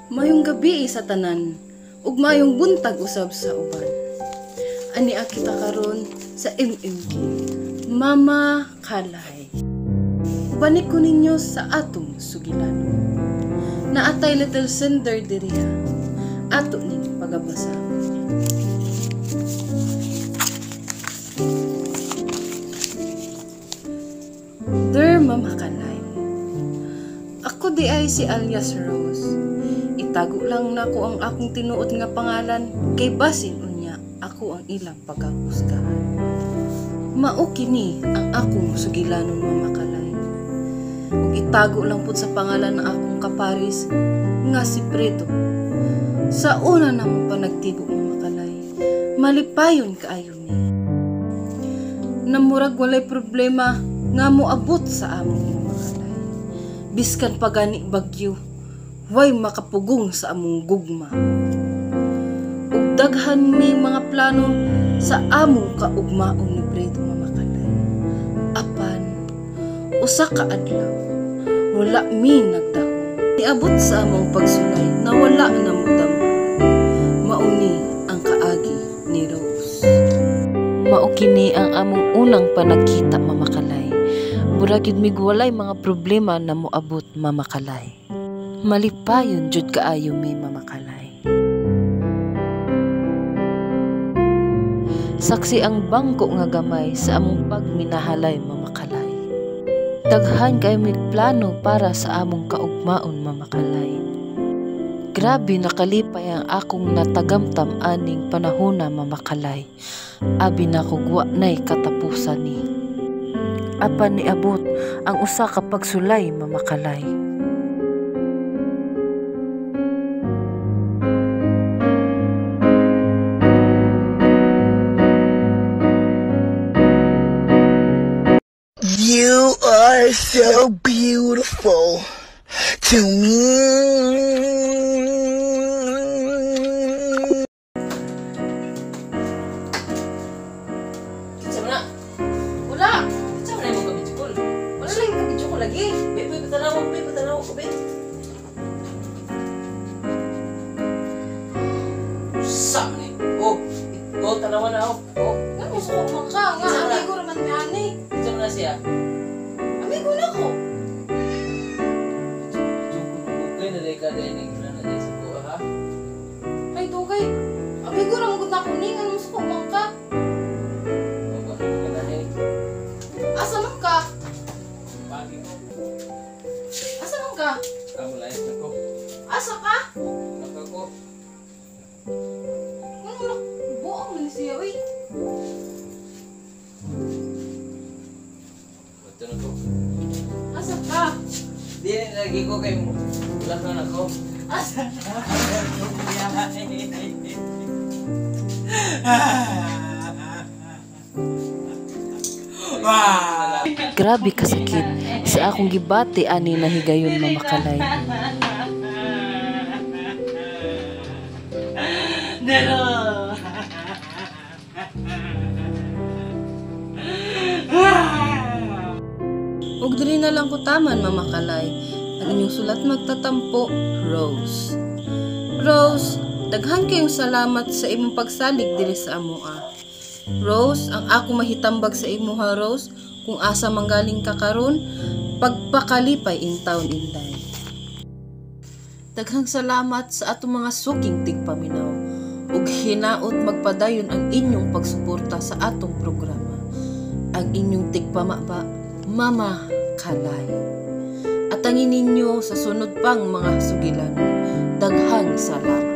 Mayong gabi sa tanan, ug mayong buntag usab sa uban. Ani kita karon sa MMK, Mama Kalay. Ubanik ko ninyo sa atong sugilanon. Naatay little sender diriha, ato ning pagabasa. Dear Mama Kalay, ako di ay si alias Rose. Itago lang nako ang akong tinuod nga pangalan kay basin unya ako ang ilang pagkakusgahan. Mao kini ang akong sugilanon, Mama Kalay. Ug itago lang pud sa pangalan ng akong kaparis nga si Predo. Sa una namong panagtibo, Mama Kalay, malipayon kaayo ni. Namurag walay problema nga moabot sa among, Mama Kalay. Biskan pagani bagyo, way makapugong sa among gugma. Ug daghan mi mga plano sa among kaugmaon ni Predo, Mama Kalay. Apan usa ka adlaw wala mi nagdahom. Niabot sa among pagsulay na wala na mo damo. Mauni ang kaagi ni Rose. Mao kini ang among unang panagkita, Mama Kalay. Murag yun migwalay mga problema na moabot, Mama Kalay. Malipayon jud kaayo mi, Mama Kalay. Saksi ang bangko nga gamay sa among pagminahalay, Mama Kalay. Daghan kay mi plano para sa among kaugmaon, Mama Kalay. Grabe nakalipay ang akong natagamtam aning panahona, Mama Kalay. Abi na ko wa nay katapusan ni. Apan niabot ang usa ka pagsulay, Mama Kalay. You are so beautiful to me. Sama na. Wala. Sama na mo kabidyo ko. Wala lang kabidyo ko lagi. Bebe, patanaw ko, be. Sama ni. Oh, tanawan na ako. Oh. Ano gusto ko mangka nga? Amigo raman mi ani. Sama na siya. Amigo na ko. Dugay na dai ka dai ning na dai sa buha, ha? Ay dugay. Amigo ra mo gud na ko ning ano gusto ko mangka. Asa man ka? Pagi ko. Asa man ka? Kamu lain ako. Asa ka? Ako. Ano na? Buong man siya, uy. Bato na ko. Asa ka? Di lagi ko kay mo. Ulas na ako. Asa ka? Grabe kasakit sa akong gibati ani nahigayon, Mama Kalay. Ug diri na lang ko taman, Mama Kalay. Ang inyong sulat magtatampo, Rose. Rose, daghan kayong salamat sa imong pagsalig diri sa amoa. Rose, ang ako mahitambag sa imuha, Rose, kung asa manggaling ka karon, pagpakalipay in town inday. Daghang salamat sa atong mga suking tigpaminaw ug hinaot magpadayon ang inyong pagsuporta sa atong programa. Ang inyong tigpamaba, Mama Kalay. At angin ninyo sa sunod pang mga sugilan. Daghang salamat.